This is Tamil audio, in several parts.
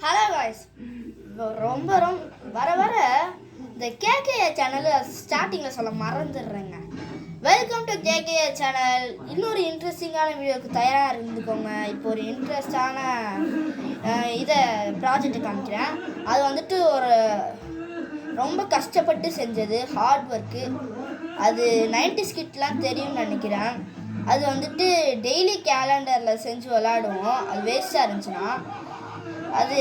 ஹலோ காய்ஸ், ரொம்ப வர வர இந்த கேகே சேனல் ஸ்டார்டிங்கில் சொல்ல மறந்துடுறேங்க. Welcome to KK channel. இன்னொரு இன்ட்ரெஸ்டிங்கான வீடியோவுக்கு தயாராக இருந்துக்கோங்க. இப்போ ஒரு இன்ட்ரெஸ்டான இதை ப்ராஜெக்ட் காமிக்கிறேன். அது வந்துட்டு ஒரு ரொம்ப கஷ்டப்பட்டு செஞ்சது, ஹார்ட் ஒர்க்கு. அது 90s கிட்லாம் தெரியும்னு நினைக்கிறேன். அது வந்துட்டு டெய்லி கேலண்டரில் செஞ்சு விளாடுவோம். அது வேஸ்ட்டாக இருந்துச்சுன்னா அது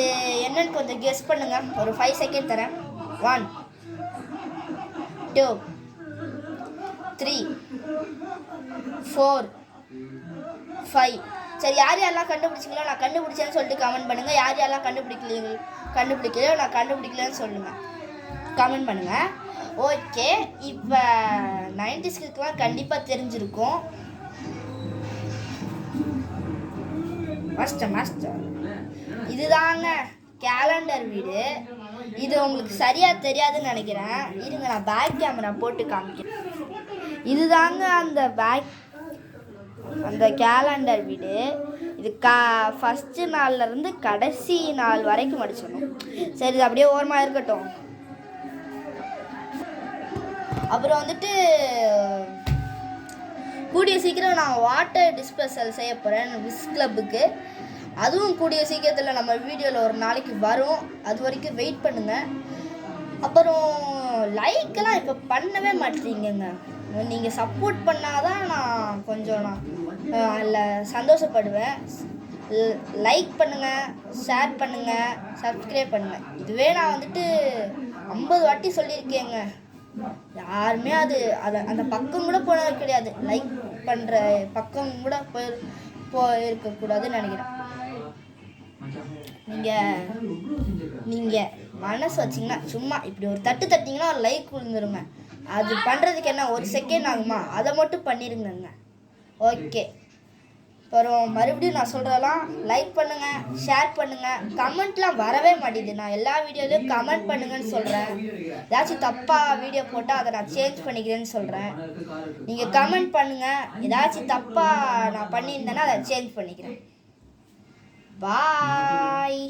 என்னன்னு கொஞ்சம் கெஸ் பண்ணுங்க. ஒரு 5 செகண்ட் தரேன். 1 2 3 4 5. சரி, யார் யாரெல்லாம் கண்டுபிடிச்சிங்களோ நான் கண்டுபிடிச்சேன்னு சொல்லிட்டு கமெண்ட் பண்ணுங்க. யார் யாரெல்லாம் கண்டுபிடிக்கலையோ நான் கண்டுபிடிக்கலன்னு சொல்லுங்க, கமெண்ட் பண்ணுங்க. ஓகே, இப்போ 90s கிட்லாம் கண்டிப்பாக தெரிஞ்சிருக்கும். மாஸ்டர் இதுதாங்க கேலண்டர் வீடு. இது உங்களுக்கு சரியாக தெரியாதுன்னு நினைக்கிறேன். இருங்க, நான் பேக் கேமரா போட்டு காமிக்கிறேன். இதுதாங்க அந்த கேலண்டர் வீடு. இது ஃபஸ்ட்டு நாள்லேருந்து கடைசி நாள் வரைக்கும் படிச்சிடணும். சரி, இது அப்படியே ஓரமாக இருக்கட்டும். அப்புறம் வந்துட்டு கூடிய சீக்கிரம் நான் வாட்டர் டிஸ்பெசல் செய்ய போகிறேன் விஸ் கிளப்புக்கு. அதுவும் கூடிய சீக்கிரத்தில் நம்ம வீடியோவில் ஒரு நாளைக்கு வரும். அது வரைக்கும் வெயிட் பண்ணுங்கள். அப்புறம் லைக்கெல்லாம் இப்போ பண்ணவே மாட்டீங்கங்க. நீங்கள் சப்போர்ட் பண்ணால் தான் நான் கொஞ்சம் அதில் சந்தோஷப்படுவேன். லைக் பண்ணுங்கள், ஷேர் பண்ணுங்கள், சப்ஸ்கிரைப் பண்ணுங்கள். இதுவே நான் வந்துட்டு 50 வாட்டி சொல்லியிருக்கேங்க. யாருமே அந்த பக்கம் கூட போனது கிடையாது. லைக் பண்ணுற பக்கம் கூட போயிருக்கக்கூடாதுன்னு நினைக்கிறேன். நீங்கள் மனசு வச்சிங்கன்னா சும்மா இப்படி ஒரு தட்டிங்கன்னா ஒரு லைக் விழுந்துருங்க. அது பண்ணுறதுக்கு என்ன ஒரு செகண்ட் ஆகுமா? அதை மட்டும் பண்ணிடுங்க. ஓகே, அப்புறம் மறுபடியும் நான் சொல்கிறதெல்லாம் லைக் பண்ணுங்கள், ஷேர் பண்ணுங்கள். கமெண்ட்லாம் வரவே மாட்டேங்குது. நான் எல்லா வீடியோலையும் கமெண்ட் பண்ணுங்கன்னு சொல்கிறேன். ஏதாச்சும் தப்பாக வீடியோ போட்டால் அதை நான் சேஞ்ச் பண்ணிக்கிறேன்னு சொல்கிறேன். நீங்கள் கமெண்ட் பண்ணுங்கள். ஏதாச்சும் தப்பாக நான் பண்ணியிருந்தேன்னா அதை சேஞ்ச் பண்ணிக்கிறேன். பாய்.